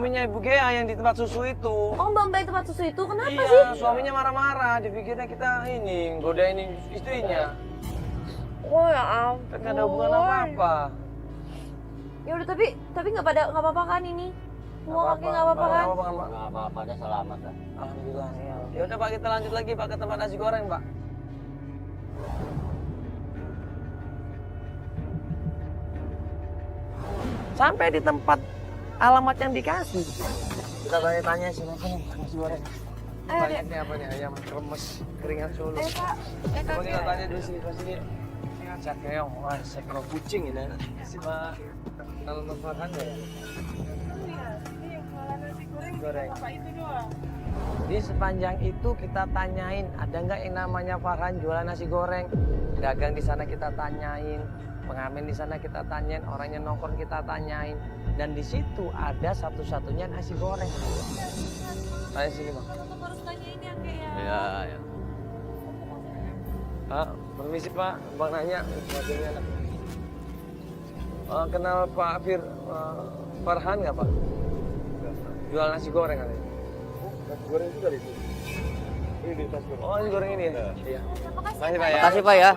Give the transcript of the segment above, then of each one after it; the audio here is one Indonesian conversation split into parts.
suaminya Ibu Gea yang di tempat susu itu. Oh, Mbak tempat susu itu kenapa Iya, sih? suaminya marah-marah, dipikirnya kita ini godain istrinya. Oh ya ampun. Kan nggak ada hubungan apa-apa. Ya udah tapi nggak apa-apa kan ini? Semua kaki nggak apa-apa kan? Nggak apa-apa, dia selamat lah. Alhamdulillah. Ya udah Pak, kita lanjut lagi Pak ke tempat nasi goreng Pak. Sampai di tempat alamat yang dikasih. Kita tanya-tanya sih apa nih nasi goreng. Banyaknya apa nih? Ayam kremes, keringat Solo. Coba kita tanya dulu sini, Pak sini. Cak keong, wah sekro kucing ini. Si Pak, kalau Farhan ya? Goreng. Di sepanjang itu kita tanyain, ada nggak yang namanya Farhan jualan nasi goreng? Dagang di sana kita tanyain, pengamen di sana kita tanyain, orangnya nongkrong kita tanyain, dan di situ ada satu-satunya nasi goreng. Tanya sini Bang. Harus tanyain ya kayak. Iya, ya. Pak, permisi Pak, Bang nanya, sebagainya. Kenal Pak Farhan nggak Pak? Jual nasi goreng katanya. Nasi goreng itu dari sini. Ini di tas goreng. Oh, nasi goreng ini ya? Iya. Makasih Pak ya. Makasih Pak ya.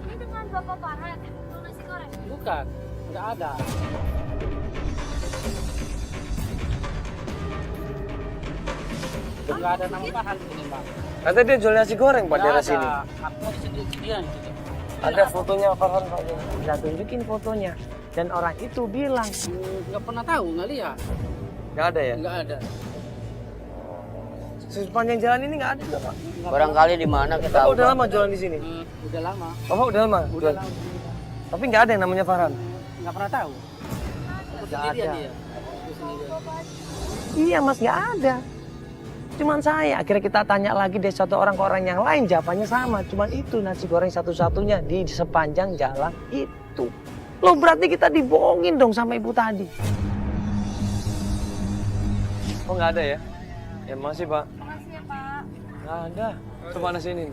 Ini dengan Bapak Farhan, jual nasi goreng. Bukan, nggak ada. Nggak ada nama Farhan di sini, Bang. Katanya dia jual nasi goreng Pak daerah sini. Aku di sendirian gitu. Ada fotonya Farhan Pak. Kita tunjukin fotonya. Dan orang itu bilang, Nggak pernah tahu, nggak lihat. nggak ada ya? Nggak ada. Sepanjang jalan ini nggak ada juga Pak. Barangkali di mana kita Bapak udah lama jualan di sini? Udah lama. Bapak udah lama? Udah lama. Tapi nggak ada yang namanya Farhan? Nggak pernah tahu. Aku Nggak sendirian ada. dia. Aku sendirian. Iya Mas, nggak ada. Cuman saya, akhirnya kita tanya lagi dari satu orang ke orang yang lain, jawabannya sama. Cuman itu nasi goreng satu-satunya di sepanjang jalan itu. Loh berarti kita dibohongin dong sama ibu tadi. Oh nggak ada ya? Ya masih Pak. Makasih ya Pak. Nggak ada. Coba nasi ini.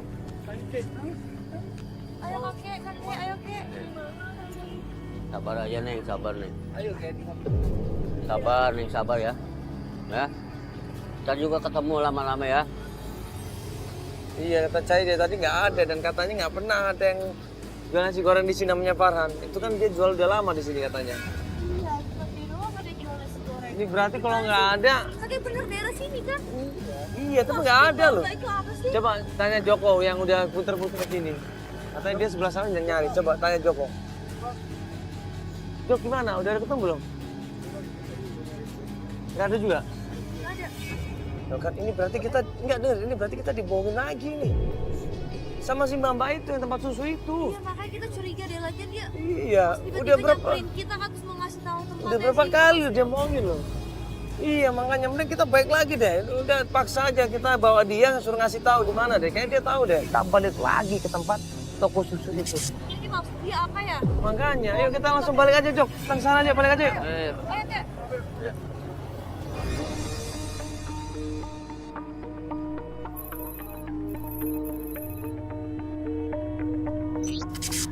Ayo kakek, ayo kek. sabar aja Neng, sabar Neng. Ayo, kayak Sabar Neng, sabar ya. Ya. Ntar juga ketemu lama-lama ya. Iya, kata Cai dia tadi nggak ada dan katanya nggak pernah ada yang jual nasi goreng di sini namanya Farhan. Itu kan dia jual udah lama di sini katanya. Iya, cuma di doang ada jual nasi goreng. Ini berarti kalau nggak ada, Kakek bener daerah sini kan? iya tapi nggak ada loh. Itu apa sih? Coba tanya Joko yang udah puter-puter ke sini. Katanya dia sebelah sana nyari. Coba tanya Joko. Jok gimana? Udah ada ketemu belum? Nggak ada juga. Nggak ada. Loh kan ini berarti kita nggak dengar. Ini berarti kita dibohongin lagi nih. Sama si Mbak itu yang tempat susu itu. Iya, makanya kita curiga deh lagi dia. Iya, Tiba-tiba udah berapa? nyamperin kita kan terus mau ngasih tahu tempatnya. Udah berapa sih. kali dia bohongin loh. Iya, makanya mending kita baik lagi deh. Udah paksa aja kita bawa dia suruh ngasih tahu di mana deh. Kayaknya dia tahu deh. Kita balik lagi ke tempat toko susu itu. Ini maksud dia apa ya? Makanya, ayo kita langsung balik aja, Jok. Kita ke sana aja, balik aja yuk. Ayo kek.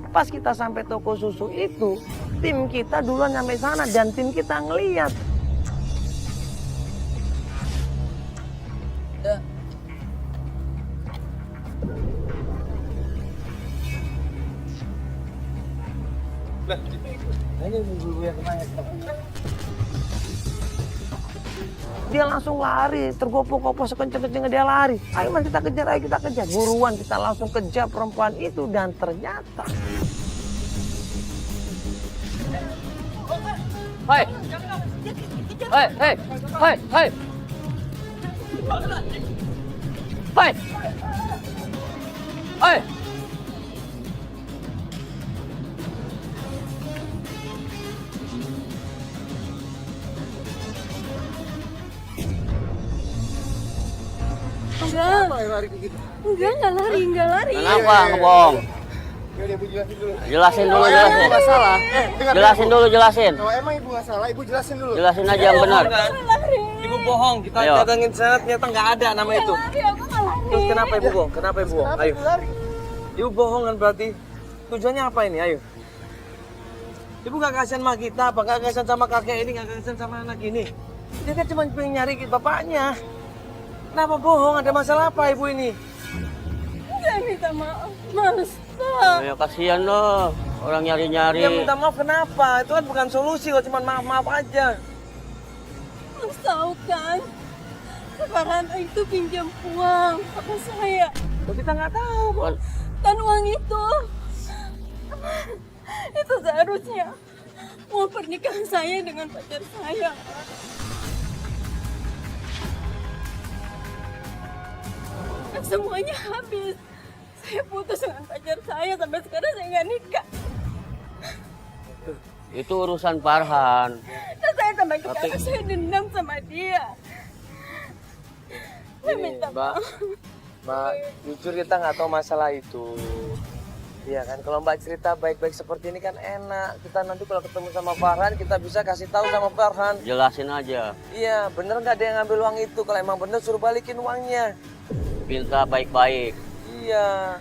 Pas kita sampai toko susu itu, tim kita duluan sampai sana dan tim kita ngeliat. Dia langsung lari, tergopoh-gopoh sekenceng-kencengnya dia lari. Ayo mas kita kejar, ayo kita kejar. Buruan kita langsung kejar perempuan itu dan ternyata Hei. Hei, hei. Hei, hei. Hei. Hei. Enggak lari. Kenapa ngebohong? Ya udah ibu jelasin dulu. Jelasin dulu, Kalau jelasin. emang ibu nggak salah, Jelasin dulu, jelasin. Kalau emang ibu nggak salah, ibu jelasin dulu. Jelasin aja yang benar. ibu bohong. Kita Ayo. datangin sana ternyata nggak ada nama itu. Lari, aku nggak lari. Terus kenapa ibu bohong? Kenapa ibu bohong? Ayo. Ibu lari. Ibu bohong kan berarti? Tujuannya apa ini? Ayo. Ibu gak kasihan sama kita, apa? Gak kasihan sama kakek ini, gak kasihan sama anak ini. Dia kan cuma pengen nyari bapaknya. Kenapa bohong? Ada masalah apa ibu ini? Saya minta maaf, Mas. Ya kasihan loh, orang nyari-nyari. Ya minta maaf kenapa? Itu kan bukan solusi kalau cuma maaf-maaf aja. Mas tahu kan? Farhan itu pinjam uang sama saya. Loh, kita nggak tahu, Bu. Dan uang itu seharusnya uang pernikahan saya dengan pacar saya. Dan semuanya habis. Saya putus dengan pacar saya, sampai sekarang saya nggak nikah. Itu urusan Farhan. Dan saya sampai sekarang saya dendam sama dia. Saya minta Mbak, Mbak, jujur kita nggak tahu masalah itu. Iya kan, kalau Mbak cerita baik-baik seperti ini kan enak. Kita nanti kalau ketemu sama Farhan, kita bisa kasih tahu sama Farhan. Jelasin aja. Iya, bener nggak ada yang ngambil uang itu? Kalau emang bener suruh balikin uangnya. Minta baik-baik. Iya.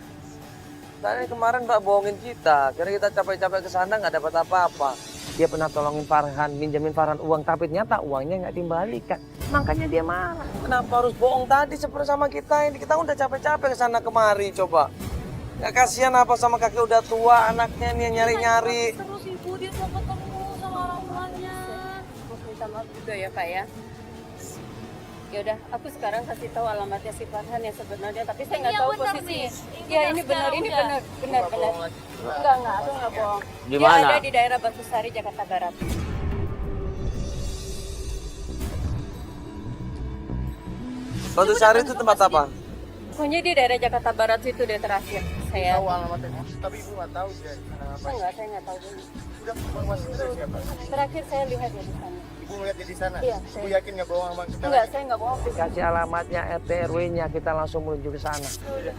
Tadi kemarin Mbak bohongin kita, karena kita capek-capek ke sana nggak dapat apa-apa. Dia pernah tolongin Farhan, minjemin Farhan uang, tapi ternyata uangnya nggak dibalikan. Makanya dia marah. Kenapa harus bohong tadi seperti sama kita ini? Kita udah capek-capek ke sana kemari, coba. Gak kasihan apa sama kakek udah tua, anaknya nih yang nyari-nyari. Terus ibu dia mau ketemu sama orang tuanya. Mas minta maaf juga ya Pak ya. Ya udah, aku sekarang kasih tahu alamatnya si Farhan yang sebenarnya, tapi saya nggak tahu posisinya. Ya ini benar, benar. Enggak, aku nggak bohong. Di Dia mana? ada di daerah Batusari, Jakarta Barat. Batu Sari itu tempat apa? Pokoknya di daerah Jakarta Barat situ deh terakhir. Saya Tahu alamatnya, tapi ibu nggak tahu dia di sana apa. enggak, saya nggak tahu dulu. Udah informasi dari siapa? Terakhir saya lihat ya di sana. Ibu ngeliat dia di sana. Iya, Ibu yakin nggak bohong sama kita? Enggak, saya nggak bohong. Kasih alamatnya, RT RW-nya, kita langsung menuju ke sana.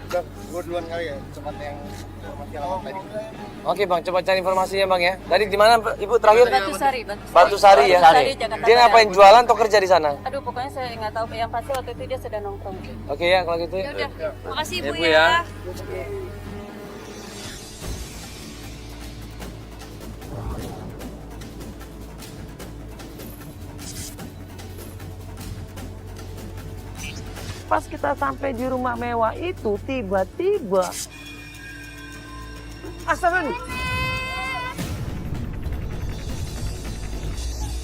Udah, gue duluan kali ya, tempat yang informasi alamat tadi. Oke Bang, coba cari informasinya Bang ya. Tadi di mana Ibu terakhir? Batusari. Batu Sari ya. Batusari, Jakarta Dia Barat. ngapain, jualan atau kerja di sana? Aduh, pokoknya saya nggak tahu. Yang pasti waktu itu dia sedang nongkrong. Oke ya kalau gitu. Ya udah, makasih Ya, Bu Bu, ya. ya. Pas kita sampai di rumah mewah itu, tiba-tiba astagfirullah.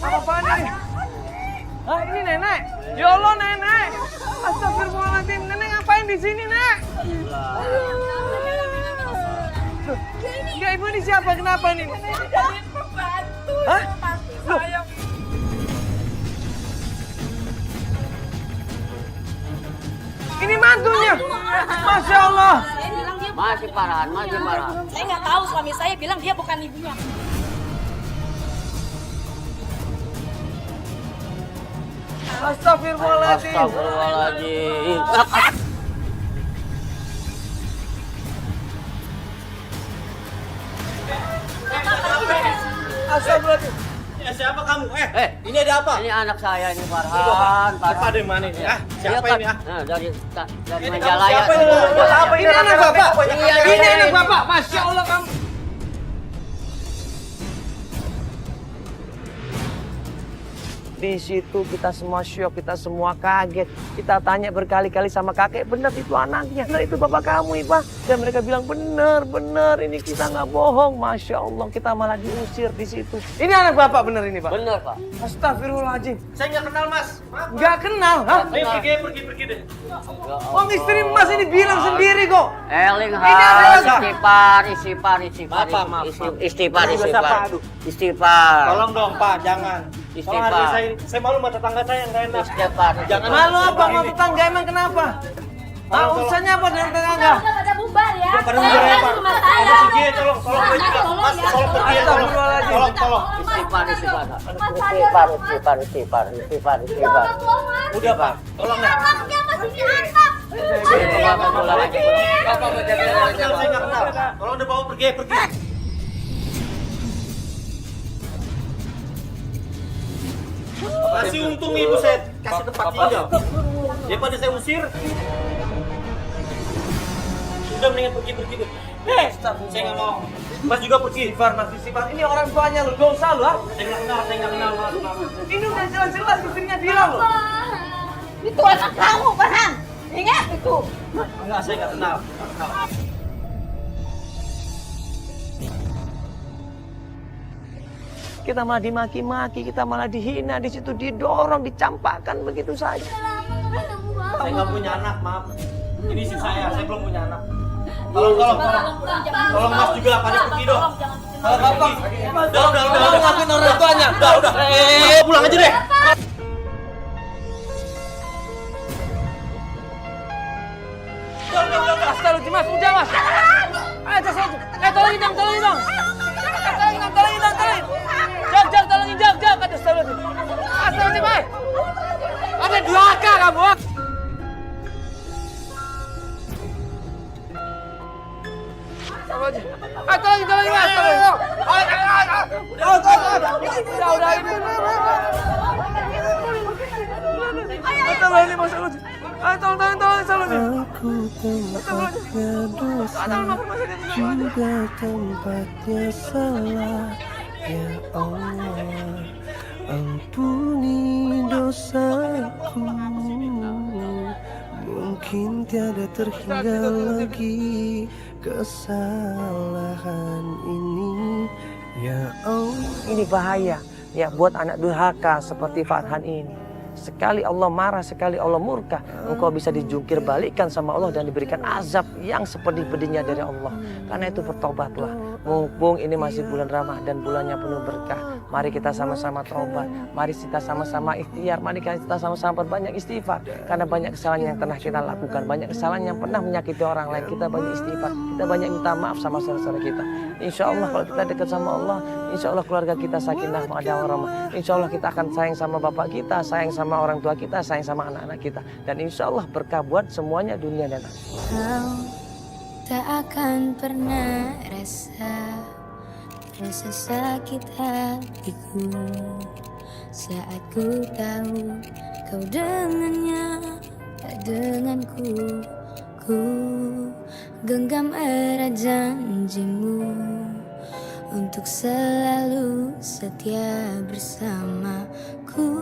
Apa-apaan ini? Ah, ini nenek. Ya Allah, nenek. Astagfirullahaladzim, nenek ngapain di sini, Nek? Enggak, Ibu ini siapa? Kenapa nih? Hah? Loh. Ini mantunya. Masya Allah. Masih Farhan, masih Farhan. Saya nggak tahu, suami saya bilang dia bukan ibunya. Astagfirullahaladzim. Astagfirullahaladzim. Astagfirullahaladzim. Ya, siapa kamu? Ini ada apa? Ini anak saya, ini Farhan. Siapa dari mana ini? Ah, siapa ini? Ah? Nah, dari Majalaya. Ini anak Bapak. Ini anak Bapak. Masya Allah kamu. Di situ kita semua syok, kita semua kaget. Kita tanya berkali-kali sama kakek, benar itu anaknya, benar itu bapak kamu, Ipa. Dan mereka bilang benar, ini kita nggak bohong. Masya Allah, kita malah diusir di situ. Ini anak bapak benar ini, Pak? Bener, Pak. Astagfirullahaladzim. Saya nggak kenal, Mas. Nggak kenal, hah? Ayo pergi deh. Wong istri Mas ini bilang sendiri kok. Eling Ini adalah- istighfar. Maaf. Istighfar. Tolong dong, Pak, jangan. Istighfar. Tolong hargai saya malu sama tetangga saya nggak enak. Istighfar. Jangan Malu apa mau tetangga emang kenapa? Ah, urusannya apa dengan tetangga? Pada bubar ya. Pada bubar ya, Pak. Pergi ya, tolong pergi, Pak. Mas, tolong pergi ya, tolong. Tolong. Istighfar. Udah, Pak. Tolong ya. Bapak mau jadi Saya nggak kenal. Tolong udah bawa pergi. Kasih untung ibu saya kasih tempat tinggal. Daripada saya usir. Sudah mendingan pergi deh. Saya nggak mau. Mas juga pergi. Mas istighfar. Ini orang tuanya lo, gak usah lo. Saya nggak kenal, Mas. Ini udah jelas-jelas istrinya dia lo. Itu anak kamu, Farhan. Ingat itu. Enggak, saya nggak kenal. Kita malah dimaki-maki, kita malah dihina, di situ didorong, dicampakkan begitu saja. Saya nggak punya anak, maaf. Ini istri saya belum punya anak. Tolong Mas juga, pada pergi dong. Kalau Bapak, udah, ngakuin orang tuanya. udah. Pulang aja deh. Astagfirullah, Mas, udah Mas. Ayo, tolongin dong. Tolongin. Jam, tolongin, jam. Aduh, astagfirullah, Mas. Ada durhaka kamu. Tolongin, Mas. Udah. Tolongin, Mas. Tolongin. Aku tempatnya dosa juga tempatnya salah. Ya Allah, ampuni dosaku. Mungkin tiada terhingga lagi kesalahan ini. Ya Allah. Ini bahaya ya buat anak durhaka seperti Farhan ini. Sekali Allah marah, sekali Allah murka, engkau bisa dijungkir balikan sama Allah dan diberikan azab yang sepedih-pedihnya dari Allah. Karena itu bertobatlah. Mumpung ini masih bulan Ramadan, bulannya penuh berkah. Mari kita sama-sama taubat. Mari kita sama-sama ikhtiar. Mari kita sama-sama berbanyak istighfar. Karena banyak kesalahan yang pernah kita lakukan, banyak kesalahan yang pernah menyakiti orang lain. Kita banyak istighfar, kita banyak minta maaf sama saudara-saudara kita. Insya Allah kalau kita dekat sama Allah, insya Allah keluarga kita sakinah mawaddah warahmah. Insya Allah kita akan sayang sama bapak kita, sayang sama orang tua kita, sayang sama anak-anak kita. Dan insya Allah berkah buat semuanya dunia dan akhirat. Kau tak akan pernah rasa sakit hatiku saat ku tahu kau dengannya tak denganku. Ku genggam erat janjimu untuk selalu setia bersamaku.